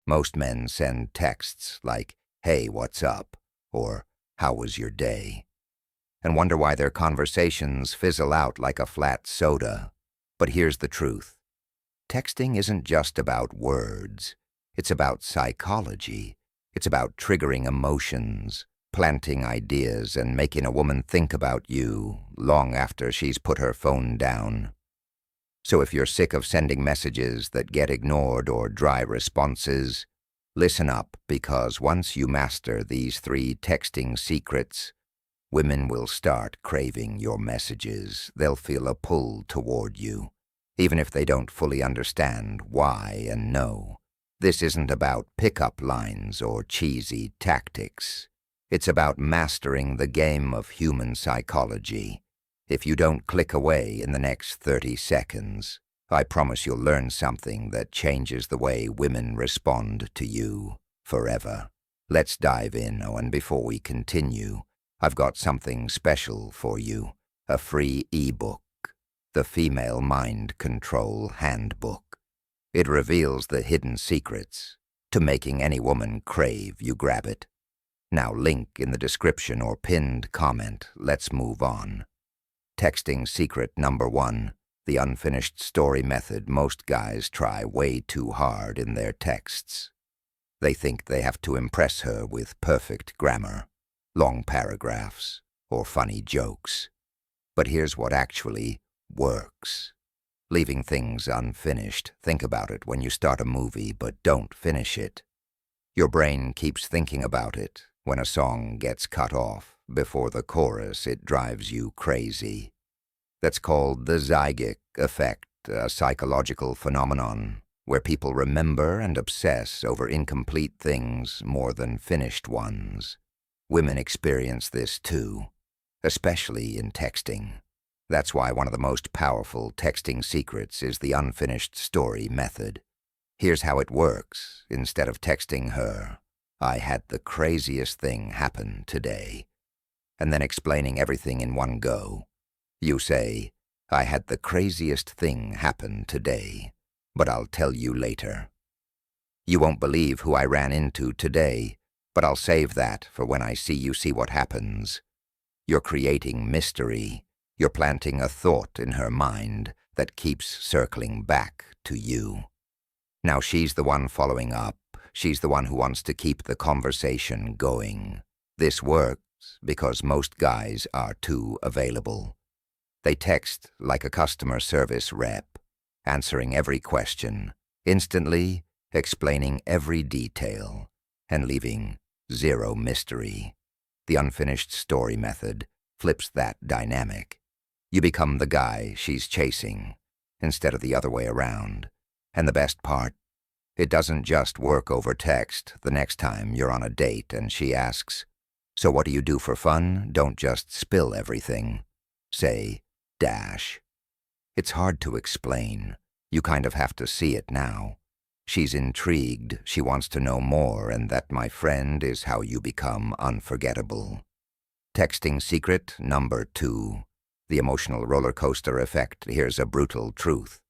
Most men send texts like, "Hey, what's up?" or "How was your day?" and wonder why their conversations fizzle out like a flat soda. But here's the truth. Texting isn't just about words. It's about psychology. It's about triggering emotions, planting ideas, and making a woman think about you long after she's put her phone down. So if you're sick of sending messages that get ignored or dry responses, listen up, because once you master these 3 texting secrets, women will start craving your messages. They'll feel a pull toward you, even if they don't fully understand why. And no, this isn't about pickup lines or cheesy tactics. It's about mastering the game of human psychology. If you don't click away in the next 30 seconds, I promise you'll learn something that changes the way women respond to you forever. Let's dive in, and before we continue, I've got something special for you, a free ebook, the Female Mind Control Handbook. It reveals the hidden secrets to making any woman crave you grab it. Now, link in the description or pinned comment. Let's move on. Texting secret number 1, the unfinished story method. Most guys try way too hard in their texts. They think they have to impress her with perfect grammar, long paragraphs, or funny jokes. But here's what actually works. Leaving things unfinished. Think about it when you start a movie but don't finish it. Your brain keeps thinking about it. When a song gets cut off before the chorus, it drives you crazy. That's called the zygic effect, a psychological phenomenon where people remember and obsess over incomplete things more than finished ones. Women experience this too, especially in texting. That's why one of the most powerful texting secrets is the unfinished story method. Here's how it works. Instead of texting her, "I had the craziest thing happen today," and then explaining everything in one go, you say, "I had the craziest thing happen today, but I'll tell you later. You won't believe who I ran into today, but I'll save that for when I see you. See what happens." You're creating mystery. You're planting a thought in her mind that keeps circling back to you. Now she's the one following up. She's the one who wants to keep the conversation going. This works because most guys are too available. They text like a customer service rep, answering every question, instantly explaining every detail, and leaving zero mystery. The unfinished story method flips that dynamic. You become the guy she's chasing, instead of the other way around. And the best part, it doesn't just work over text. The next time you're on a date and she asks, "So what do you do for fun?" Don't just spill everything. Say, dash. It's hard to explain. You kind of have to see it now. She's intrigued. She wants to know more, and that, my friend, is how you become unforgettable. Texting secret number 2, the emotional roller coaster effect. Here's a brutal truth.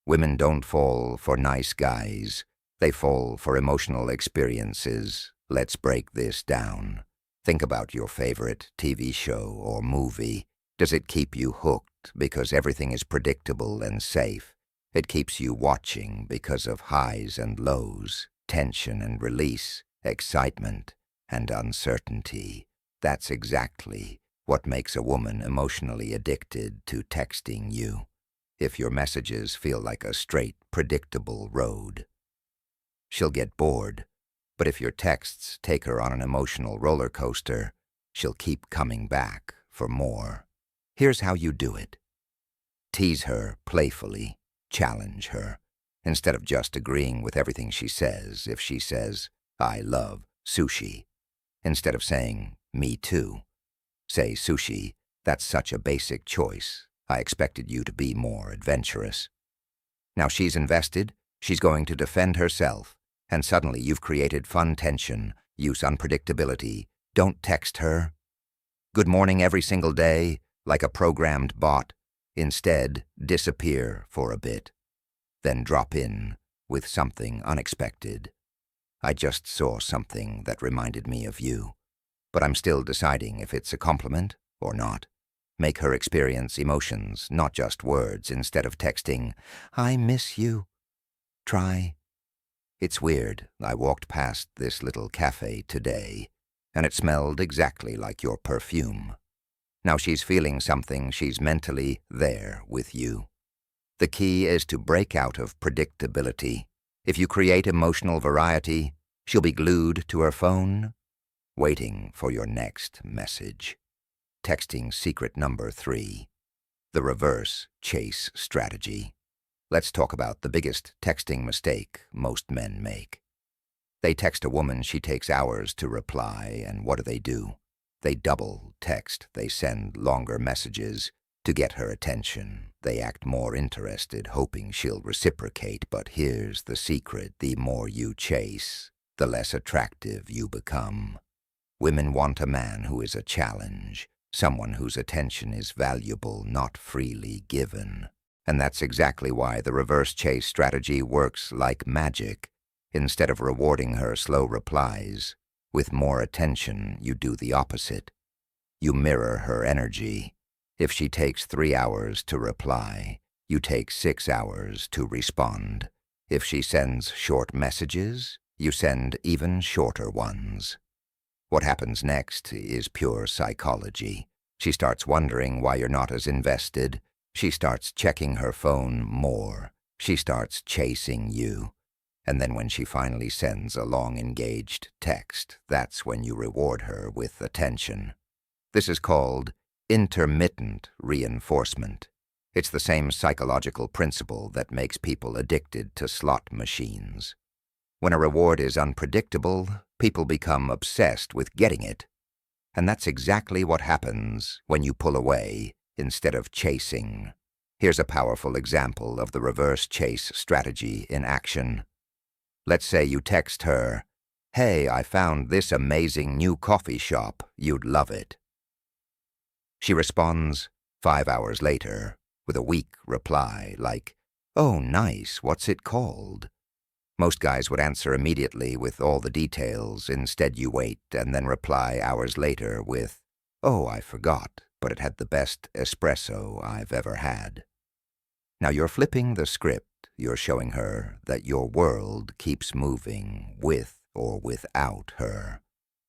Women don't fall for nice guys. They fall for emotional experiences. Let's break this down. Think about your favorite TV show or movie. Does it keep you hooked because everything is predictable and safe? It keeps you watching because of highs and lows, tension and release, excitement and uncertainty. That's exactly what makes a woman emotionally addicted to texting you. If your messages feel like a straight, predictable road, she'll get bored. But if your texts take her on an emotional roller coaster, she'll keep coming back for more. Here's how you do it. Tease her playfully. Challenge her. Instead of just agreeing with everything she says, if she says, "I love sushi," instead of saying, "Me too," say, "Sushi, that's such a basic choice. I expected you to be more adventurous." Now she's invested. She's going to defend herself. And suddenly you've created fun tension. Use unpredictability. Don't text her "Good morning" every single day, like a programmed bot. Instead, disappear for a bit. Then drop in with something unexpected. I just saw something that reminded me of you, but I'm still deciding if it's a compliment or not. Make her experience emotions, not just words, instead of texting, I miss you. Try. It's weird. I walked past this little cafe today, and it smelled exactly like your perfume. Now she's feeling something, she's mentally there with you. The key is to break out of predictability. If you create emotional variety, she'll be glued to her phone, waiting for your next message. Texting secret number 3, the reverse chase strategy. Let's talk about the biggest texting mistake most men make. They text a woman, she takes hours to reply, and what do? They double text, they send longer messages to get her attention. They act more interested, hoping she'll reciprocate, but here's the secret: the more you chase, the less attractive you become. Women want a man who is a challenge, someone whose attention is valuable, not freely given. And that's exactly why the reverse chase strategy works like magic. Instead of rewarding her slow replies with more attention, you do the opposite. You mirror her energy. If she takes 3 hours to reply, you take 6 hours to respond. If she sends short messages, you send even shorter ones. What happens next is pure psychology. She starts wondering why you're not as invested. She starts checking her phone more. She starts chasing you. And then when she finally sends a long engaged text, that's when you reward her with attention. This is called intermittent reinforcement. It's the same psychological principle that makes people addicted to slot machines. When a reward is unpredictable, people become obsessed with getting it. And that's exactly what happens when you pull away instead of chasing. Here's a powerful example of the reverse chase strategy in action. Let's say you text her, "Hey, I found this amazing new coffee shop. You'd love it." She responds 5 hours later with a weak reply like, "Oh, nice, what's it called?" Most guys would answer immediately with all the details. Instead, you wait and then reply hours later with, "Oh, I forgot, but it had the best espresso I've ever had." Now you're flipping the script. You're showing her that your world keeps moving with or without her.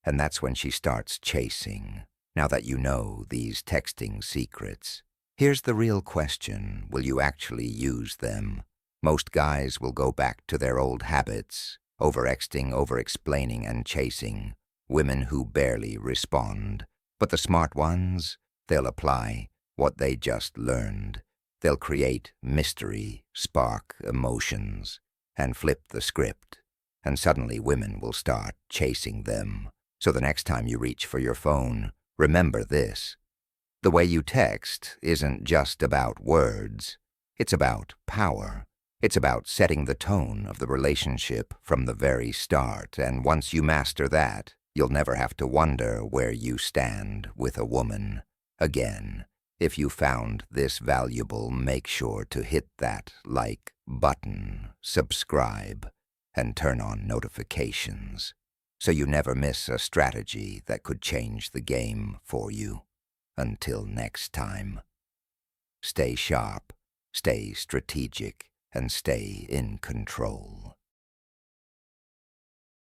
And that's when she starts chasing. Now that you know these texting secrets, here's the real question: will you actually use them? Most guys will go back to their old habits, over-texting, over-explaining, and chasing. Women who barely respond. But the smart ones, they'll apply what they just learned. They'll create mystery, spark emotions, and flip the script. And suddenly women will start chasing them. So the next time you reach for your phone, remember this: the way you text isn't just about words. It's about power. It's about setting the tone of the relationship from the very start. And once you master that, you'll never have to wonder where you stand with a woman again. If you found this valuable, make sure to hit that like button, subscribe, and turn on notifications so you never miss a strategy that could change the game for you. Until next time, stay sharp, stay strategic, and stay in control.